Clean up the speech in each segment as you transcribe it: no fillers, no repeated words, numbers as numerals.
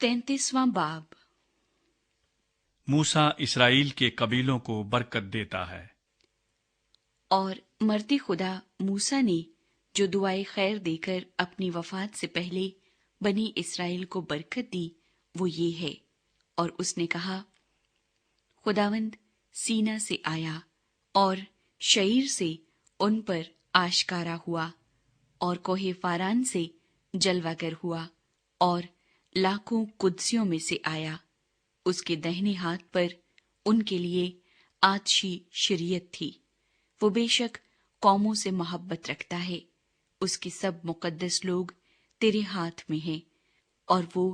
33वां बाब। मूसा इसराइल के कबीलों को बरकत देता है। और मर्द खुदा मूसा ने जो दुआए खैर देकर अपनी वफात से पहले बनी इसराइल को बरकत दी वो ये है। और उसने कहा, खुदावंद सीना से आया और शईर से उन पर आशकारा हुआ और कोहे फारान से जलवागर हुआ और लाखों कुदसियों में से आया। उसके दाहिने हाथ पर उनके लिए आतशी शरीयत थी। वो बेशक कौमों से मोहब्बत रखता है। उसके सब मुकद्दस लोग तेरे हाथ में हैं और वो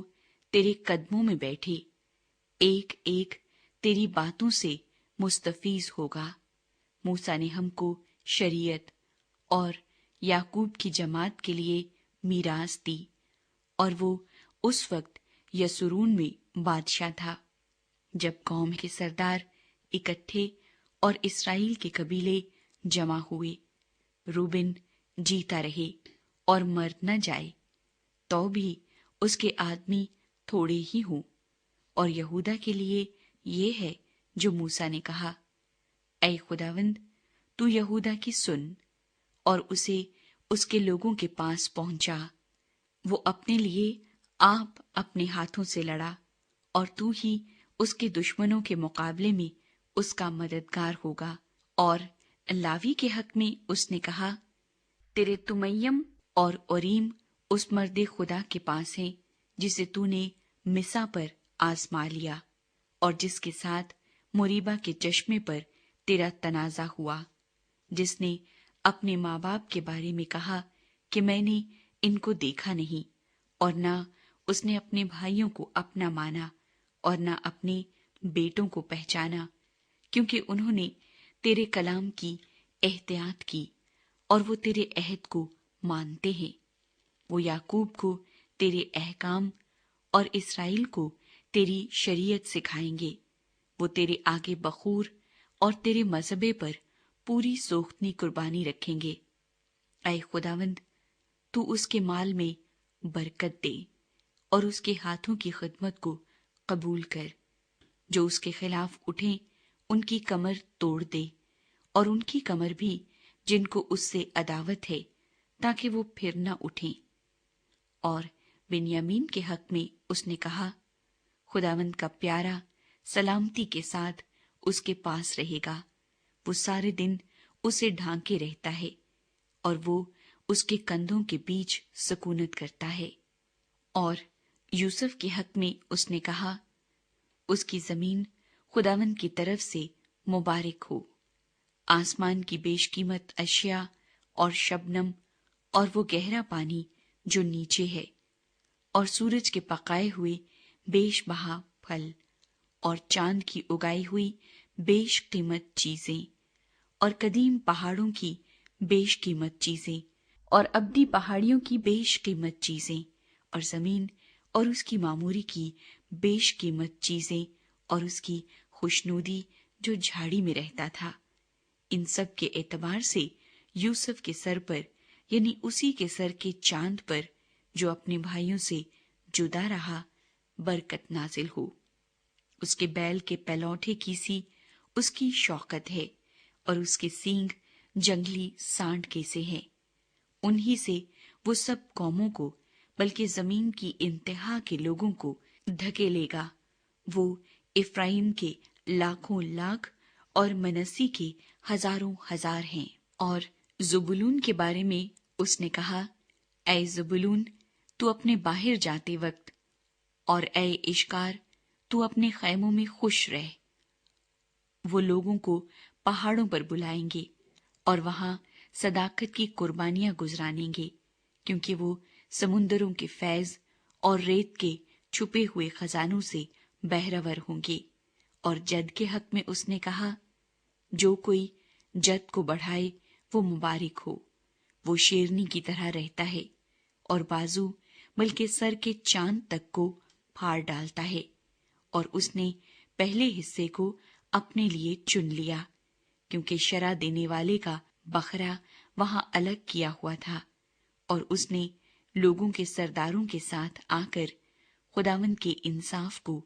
तेरे कदमों में बैठे एक एक तेरी बातों से मुस्तफीज होगा। मूसा ने हमको शरीयत और याकूब की जमात के लिए मीरास दी। और वो उस वक्त यसुरून में बादशाह था जब कौम के सरदार इकट्ठे और इसराइल के कबीले जमा हुए। रूबेन जीता रहे और मर न जाए तो भी उसके आदमी थोड़े ही हों। और यहूदा के लिए ये है जो मूसा ने कहा, ऐ खुदावंद तू यहूदा की सुन और उसे उसके लोगों के पास पहुंचा। वो अपने लिए आप अपने हाथों से लड़ा और तू ही उसके दुश्मनों के मुकाबले में उसका मददगार होगा। और लावी के हक में उसने कहा, तेरे तुमय्यम और ओरीम उस मर्द खुदा के पास हैं जिसे तूने मिसा पर आजमा लिया और जिसके साथ मुरीबा के चश्मे पर तेरा तनाजा हुआ, जिसने अपने माँ बाप के बारे में कहा कि मैंने इनको देखा नहीं, और न उसने अपने भाइयों को अपना माना और न अपने बेटों को पहचाना, क्योंकि उन्होंने तेरे कलाम की एहतियात की और वो तेरे अहद को मानते हैं। वो याकूब को तेरे अहकाम और इसराइल को तेरी शरीयत सिखाएंगे। वो तेरे आगे बखूर और तेरे मजहबे पर पूरी सोख्तनी कुर्बानी रखेंगे। ऐ खुदावंद तू उसके माल में बरकत दे और उसके हाथों की खिदमत को कबूल कर। जो उसके खिलाफ उठें उनकी कमर तोड़ दे और उनकी कमर भी जिनको उससे अदावत है, ताकि वो फिर न उठें। और बिन्यामीन के हक में उसने कहा, खुदावंद का प्यारा सलामती के साथ उसके पास रहेगा। वो सारे दिन उसे ढांके रहता है और वो उसके कंधों के बीच सकूनत करता है। और यूसुफ के हक में उसने कहा, उसकी जमीन खुदावंद की तरफ से मुबारक हो। आसमान की बेशकीमत अशिया और शबनम और वो गहरा पानी जो नीचे है और सूरज के पकाए हुए बेशबहा फल और चांद की उगाई हुई बेशकीमत चीजें और कदीम पहाड़ों की बेशकीमत चीजें और अब्दी पहाड़ियों की बेशकीमत चीजें और जमीन और उसकी मामूरी की बेशकीमत चीजें और उसकी खुशनूदी जो झाड़ी में रहता था, इन सब के एतबार से यूसुफ के सर पर, यानी उसी के सर के चांद पर जो अपने भाइयों से जुदा रहा, बरकत नाजिल हो। उसके बैल के पलौठे की सी उसकी शौकत है और उसके सींग जंगली सांड के से हैं। उन्हीं से वो सब कौमों को, बल्कि जमीन की इंतहा के लोगों को धकेलेगा। वो इफ्राइम के लाखों लाख और मनसी के हजारों हजार हैं। और जुबुलून के बारे में उसने कहा, ऐ जुबुलून तू अपने बाहर जाते वक्त, और ऐ इश्कार तू अपने खैमों में खुश रह। वो लोगों को पहाड़ों पर बुलाएंगे और वहां सदाकत की कुर्बानियां गुजरानेंगे, क्योंकि वो समुंदरों के फैज और रेत के छुपे हुए खजानों से बहरावर होंगे। और जद के हक में उसने कहा, जो कोई जद को बढ़ाए वो मुबारक हो। वो शेरनी की तरह रहता है और बाजू बल्कि सर के चांद तक को फाड़ डालता है। और उसने पहले हिस्से को अपने लिए चुन लिया, क्योंकि शरा देने वाले का बकरा वहां अलग किया हुआ था। और उसने लोगों के सरदारों के साथ आकर خداوند کے انصاف کو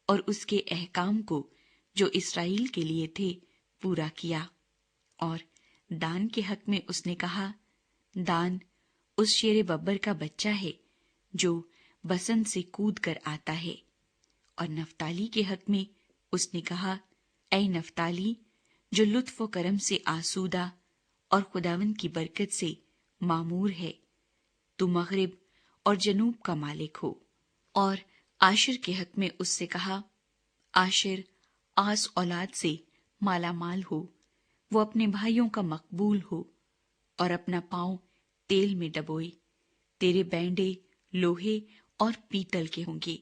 اور اس کے احکام کو جو اسرائیل کے لیے تھے پورا کیا۔ اور دان کے حق میں اس نے کہا، دان اس شیر ببر کا بچہ ہے جو بسنت سے کود کر آتا ہے۔ اور نفتالی کے حق میں اس نے کہا، اے نفتالی جو لطف و کرم سے آسودہ اور خداوند کی برکت سے معمور ہے، تو مغرب اور جنوب کا مالک ہو۔ اور آشر کے حق میں اس سے کہا، آشر آس اولاد سے مالا مال ہو، وہ اپنے بھائیوں کا مقبول ہو اور اپنا پاؤں تیل میں ڈبوئے، تیرے بینڈے لوہے اور پیتل کے ہوں گے،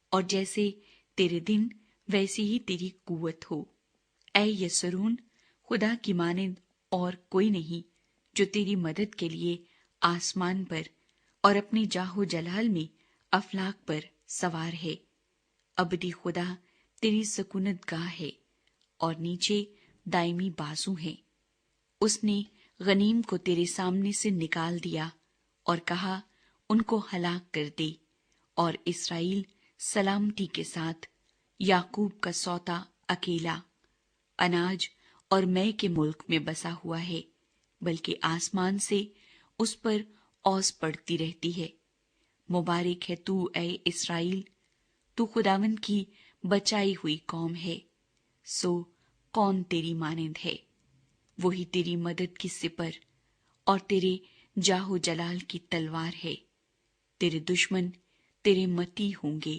اور جیسے تیرے دن ویسی ہی تیری قوت ہو۔ اے یسرون، خدا کی مانند اور کوئی نہیں جو تیری مدد کے لیے آسمان پر اور اپنے جاہ و جلال میں افلاک پر سوار ہے۔ ابدی خدا تیری سکونت گاہ ہے اور نیچے دائمی بازو ہیں۔ اس نے غنیم کو تیرے سامنے سے نکال دیا اور کہا، ان کو ہلاک کر دے، اور اسرائیل سلامتی کے ساتھ، یعقوب کا سوتا اکیلا، اناج اور مے کے ملک میں بسا ہوا ہے، بلکہ آسمان سے اس پر اوس پڑتی رہتی ہے۔ مبارک ہے تو اے اسرائیل، تو خداوند کی بچائی ہوئی قوم ہے۔ سو کون تیری مانند ہے؟ وہی تیری مدد کی سپر اور تیرے جاہ و جلال کی تلوار ہے۔ تیرے دشمن تیرے متی ہوں گے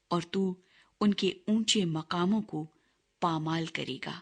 اور تو ان کے اونچے مقاموں کو پامال کرے گا۔